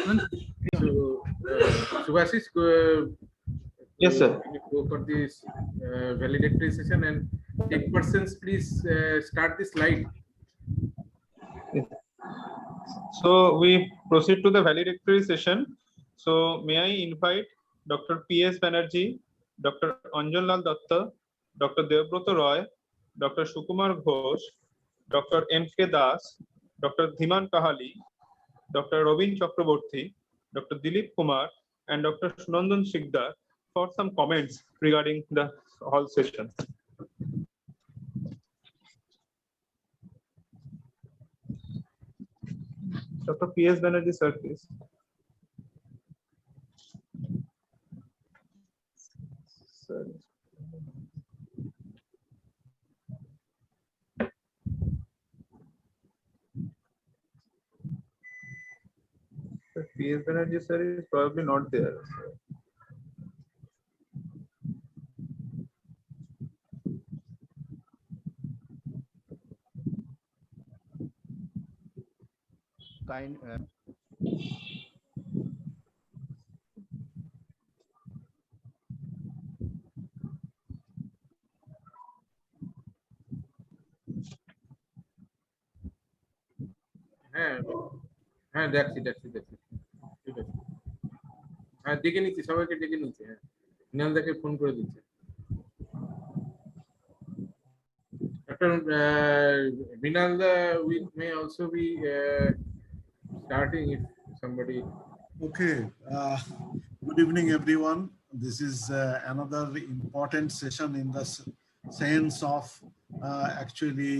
So, Subhashish, Yes, sir. go for this valedictory session, and take persons, please start the slide. So we proceed to the valedictory session. So may I invite Dr. P.S. Banerjee, Dr. Anjan Lal Datta, Dr. Debabrata Roy, Dr. Sukumar Ghosh, Dr. M.K. Das, Dr. Dhiman Kahali, Dr. Robin Chakraborty, Dr. Dilip Kumar, and Dr. Sunandan Sikdar for some comments regarding the whole session. Dr. P.S. Banerjee, sir, please. Sir. P.S. Banerjee, sir, is probably not there. Kind. হ্যাঁ দেখছি ঠিক আছে হ্যাঁ ডেকে নিচ্ছি সবাইকে ডেকে নিচ্ছি হ্যাঁ নিয়ালদাকে ফোন করে দিচ্ছে Dr. Vinalda, we may also be starting if somebody. Okay. Good evening, everyone. This is another important session in the sense of actually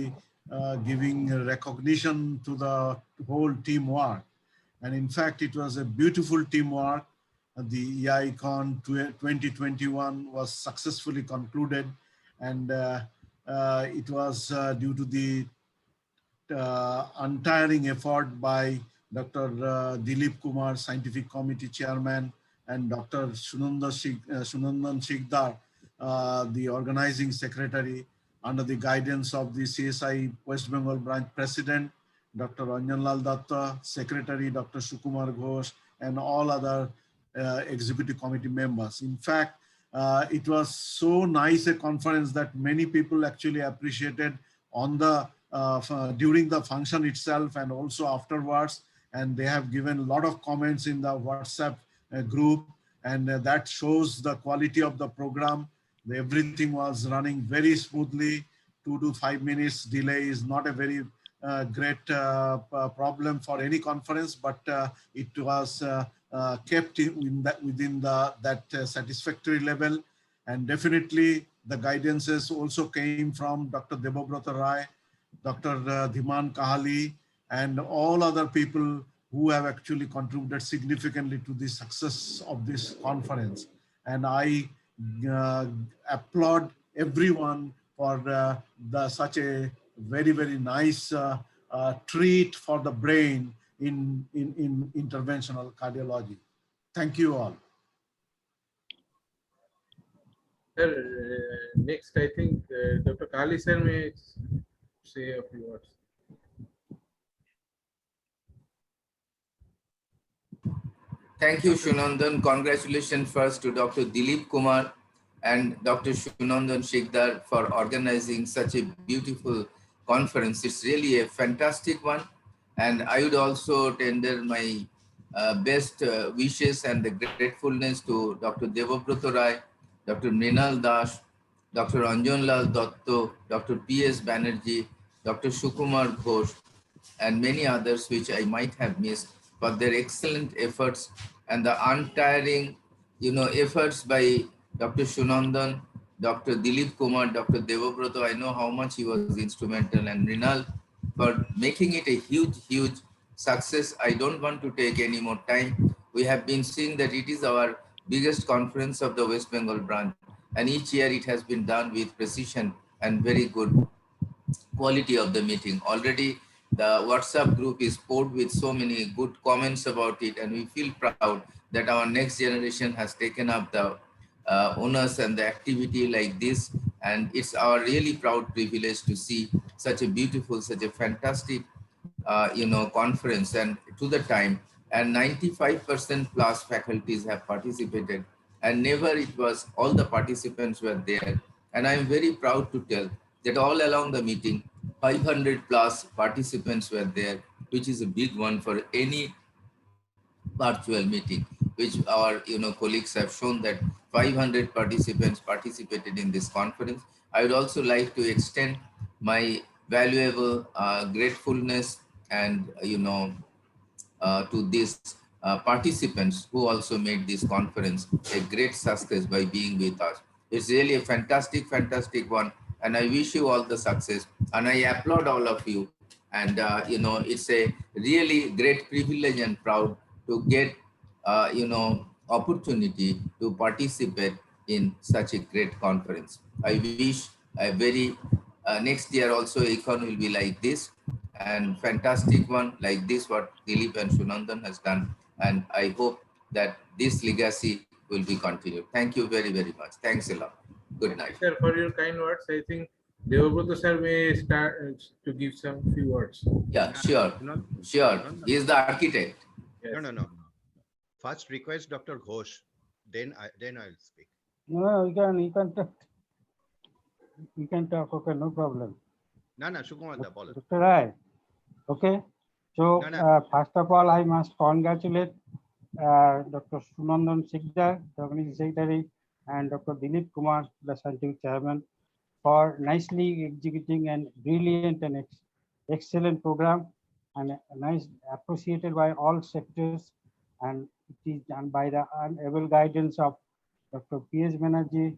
giving recognition to the whole teamwork. And in fact, it was a beautiful teamwork. The EICon 2021 was successfully concluded, and it was due to the untiring effort by Dr. Dilip Kumar, Scientific Committee Chairman, and Dr. Sunandan Sikdar, the Organizing Secretary, under the guidance of the CSI West Bengal Branch President, Dr. Anjan Lal Datta, Secretary, Dr. Sukumar Ghosh, and all other Executive Committee members. In fact, it was so nice a conference that many people actually appreciated on the during the function itself and also afterwards, and they have given a lot of comments in the WhatsApp group, and that shows the quality of the program. Everything was running very smoothly. 2 to 5 minutes delay is not a very great problem for any conference, but it was kept within that satisfactory level. And definitely the guidances also came from Dr. Debabrata Roy, Dr. Dhiman Kahali, and all other people who have actually contributed significantly to the success of this conference. And I applaud everyone for such a very, very nice treat for the brain in interventional cardiology. Thank you all. Sir, next I think Dr. Kali sir may say a few words. Thank you, Sunandan. Congratulations first to Dr. Dilip Kumar and Dr. Sunandan Sikdar for organizing such a beautiful conference. It's really a fantastic one. And I would also tender my best wishes and the gratefulness to Dr. Debabrata Roy, Dr. Mrinal Das, Dr. Anjan Lal Datta, Dr. P.S. Banerjee, Dr. Sukumar Ghosh, and many others which I might have missed, but their excellent efforts and the untiring, efforts by Dr. Sunandan, Dr. Dilip Kumar, Dr. Debabrata. I know how much he was instrumental, and Mrinal for making it a huge, huge success. I don't want to take any more time. We have been seeing that it is our biggest conference of the West Bengal branch, and each year it has been done with precision and very good quality of the meeting. Already the WhatsApp group is poured with so many good comments about it, and we feel proud that our next generation has taken up the onus and the activity like this, and it's our really proud privilege to see such a beautiful, such a fantastic conference, and to the time, and 95% plus faculties have participated, and never it was all the participants were there. And I am very proud to tell that all along the meeting, 500 plus participants were there, which is a big one for any virtual meeting, which our colleagues have shown that 500 participants participated in this conference. I would also like to extend my valuable gratefulness and to these participants who also made this conference a great success by being with us. It's really a fantastic, fantastic one, and I wish you all the success. And I applaud all of you. And it's a really great privilege and proud to get opportunity to participate in such a great conference. I wish a very next year also Econ will be like this, and fantastic one like this what Dilip and Shunandan has done, and I hope that this legacy will be continued. Thank you very, very much. Thanks a lot. Good night. Sir, for your kind words. I think Devabrata sir may start to give some few words. Yeah, sure. Sure. He is the architect. Yes. No. First request Dr. Ghosh, then I'll speak. No, you can talk. Okay, no problem. No, Sukumar da, bolo. Dr. Rai. Okay. So No. first of all, I must congratulate Dr. Shunandan Sikdar, the organizing secretary, and Dr. Dilip Kumar, the scientific chairman, for nicely executing and brilliant and excellent program, and nice appreciated by all sectors, and it is done by the unable guidance of Dr. P.S. Banerjee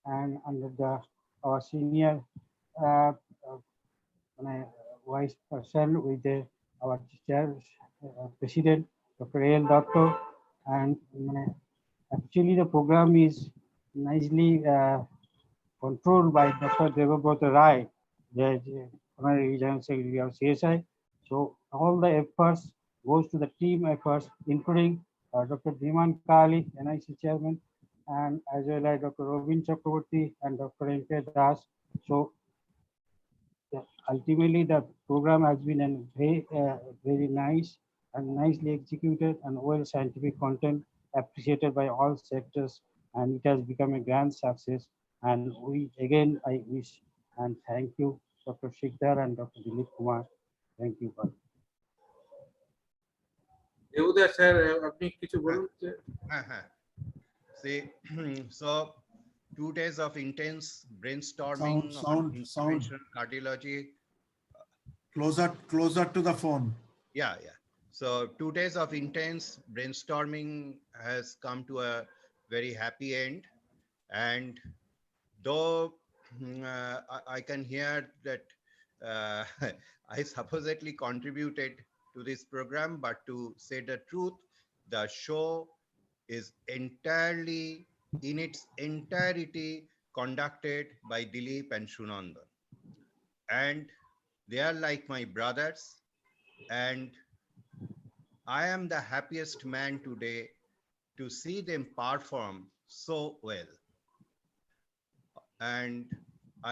and under our senior vice person with our chair president Dr. A.L. Dotto, and actually the program is nicely controlled by Dr. Devabrata Rai, the honorary regional secretary of CSI. So all the efforts goes to the team efforts, including Dr. Dhiman Kali, NIC chairman, and as well as Dr. Robin Chakraborty and Dr. M.K. Das. So ultimately the program has been very nice and nicely executed and well scientific content appreciated by all sectors, and it has become a grand success. And I wish and thank you, Dr. Sikdar and Dr. Dilip Kumar. Thank you. দেবুদা sir আপনি কিছু বলুন। See, so 2 days of intense brainstorming on Sound. interventional cardiology. Closer to the phone. Yeah. So 2 days of intense brainstorming has come to a very happy end, and though I can hear that I supposedly contributed to this program, but to say the truth, the show is entirely in its entirety conducted by Dilip and Shunandan, and they are like my brothers, and I am the happiest man today to see them perform so well. And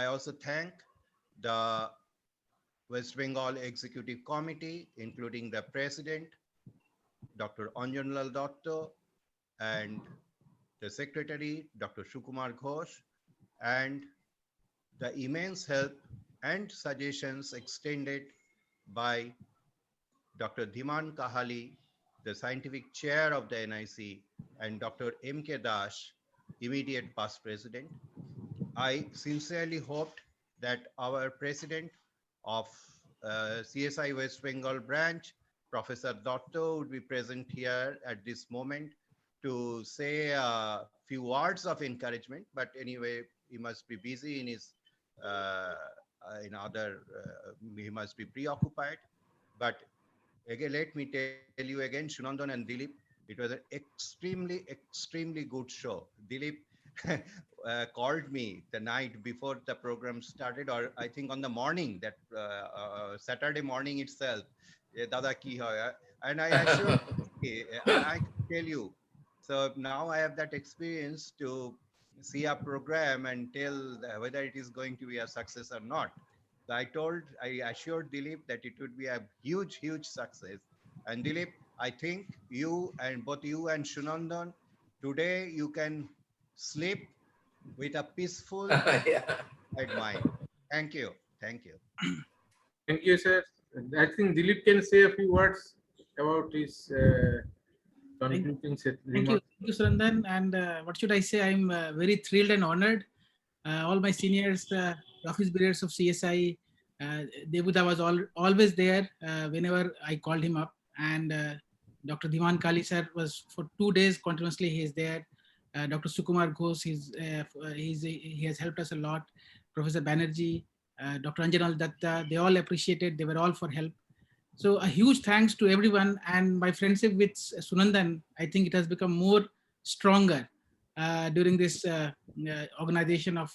I also thank the West Bengal Executive Committee, including the President, Dr. Anjanlal Dotto, and the Secretary, Dr. Sukumar Ghosh, and the immense help and suggestions extended by Dr. Dhiman Kahali, the Scientific Chair of the NIC, and Dr. M.K. Das, immediate past President. I sincerely hoped that our President of CSI West Bengal branch, Professor Dotto, would be present here at this moment to say a few words of encouragement, but anyway, he must be busy in his he must be preoccupied. But again, let me tell you again, Shunandan and Dilip, it was an extremely good show. Dilip called me the night before the program started, or I think on the morning, that Saturday morning itself, Dada ki hoy, and I assured, I can tell you. So now I have that experience to see a program and tell whether it is going to be a success or not. So I assured Dilip that it would be a huge success. And Dilip, I think you and both you and Shunandan, today you can sleep with a peaceful Yeah. mind. Thank you. Thank you. Thank you, sir. I think Dilip can say a few words about his concluding remarks. Thank you, Surandan. And what should I say? I'm very thrilled and honored. All my seniors, office bearers of CSI, Debuda was always there whenever I called him up. And Dr. Dhiman Kali sir was for 2 days continuously. He is there. Dr. Sukumar Ghosh, he has helped us a lot. Professor Banerjee, Dr. Anjanal Datta, they all appreciated. They were all for help. So a huge thanks to everyone, and my friendship with Sunandan, I think it has become more stronger during this organization of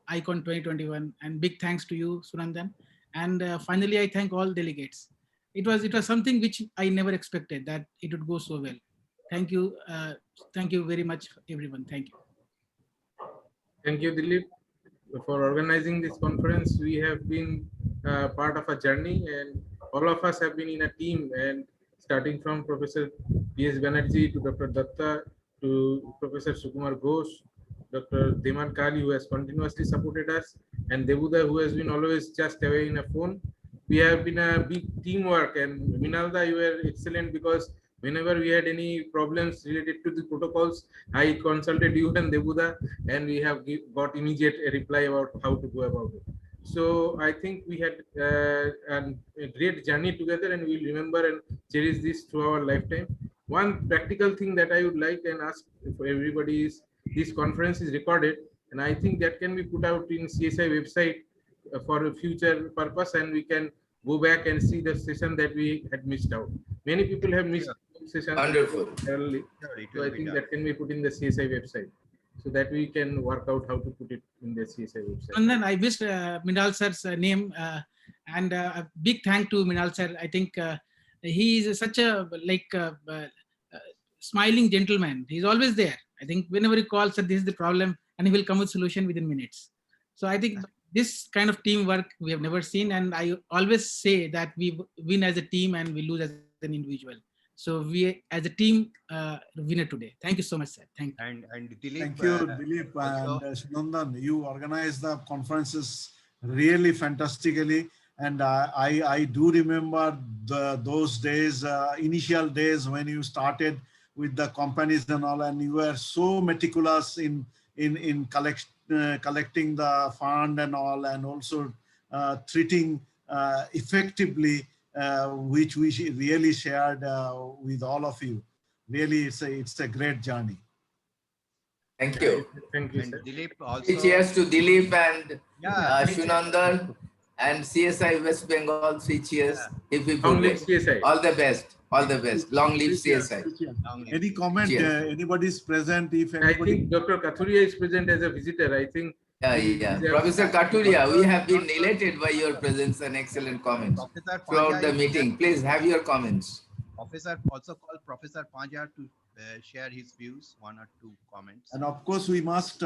ICON 2021. And big thanks to you, Sunandan. And finally, I thank all delegates. It was something which I never expected that it would go so well. Thank you very much, everyone. Thank you. Thank you, Dilip, for organizing this conference. We have been part of a journey, and all of us have been in a team, and starting from Professor P.S. Banerjee to Dr. Datta to Professor Sukumar Ghosh, Dr. Dhiman Kali, who has continuously supported us, and Debuda, who has been always just away in a phone. We have been a big teamwork, and Minalda, you were excellent, because whenever we had any problems related to the protocols, I consulted you and Debuda, and we have got immediate reply about how to go about it. So I think we had a great journey together, and we'll remember and cherish this through our lifetime. One practical thing that I would like and ask for everybody is, this conference is recorded, and I think that can be put out in CSI website for a future purpose, and we can go back and see the session that we had missed out. Many people have missed session Wonderful. early, Sure, it so will I be think done. that can be put in the CSI website, so that we can work out how to put it in the CSI website. And then I missed Minal sir's name, and a big thank to Minal sir. I think he is such a smiling gentleman. He's always there. I think whenever he calls, this is the problem, and he will come with solution within minutes. So I think this kind of teamwork we have never seen, and I always say that we win as a team and we lose as an individual. So we, as a team, winner today. Thank you so much, sir. Thank you. And Dilip, Thank you, Dilip also- and Sunandan. You organized the conferences really fantastically. And I do remember those days, initial days when you started with the companies and all, and you were so meticulous in collecting the fund and all, and also treating effectively, which we really shared with all of you. Really, it's a great journey. Thank you. Thank you, and sir. Dilip also. Cheers to Dilip and Yeah, Shunandan and CSI West Bengal. 3 cheers. Hip, hip, Long hooray. live CSI. All the best. All the best. Long live CSI. long live. Any comment? Cheers. Anybody's present? If I anybody, think Dr. Kathuria is present as a visitor. I think. Yeah, he yeah. deserves- Professor Katuria, we have been elated by your presence and excellent comments Professor throughout the Panja is meeting. here. Please have your comments. Officer also call Professor Panja to share his views, 1 or 2 comments. and of course we must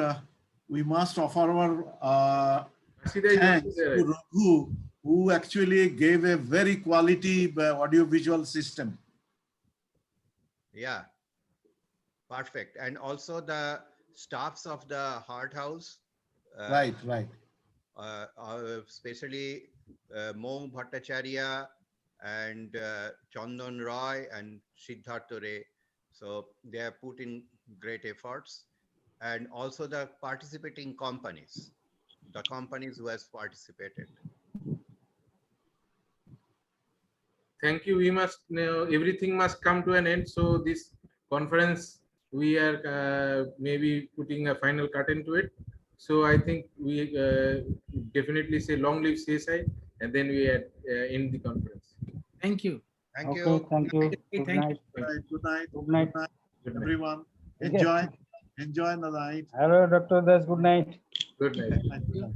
offer our Sida is thanks also there. to Raghu, who actually gave a very quality audiovisual system. Yeah, perfect. And also the staffs of the Heart House. Right. Especially Mo Bhattacharya and Chandan Roy and Siddhartha Ray. So they have put in great efforts. And also the participating companies, the companies who has participated. Thank you. We must know everything must come to an end. So this conference, we are maybe putting a final curtain to it. So I think we definitely say long live CSI, and then we end the conference. Thank you. Thank Okay, you. thank you. Thank Good you. night. Right. Good night. Good night. Good night. Everyone. Okay. Enjoy the night. Hello, Dr. Das. Good night. Good night. Good night.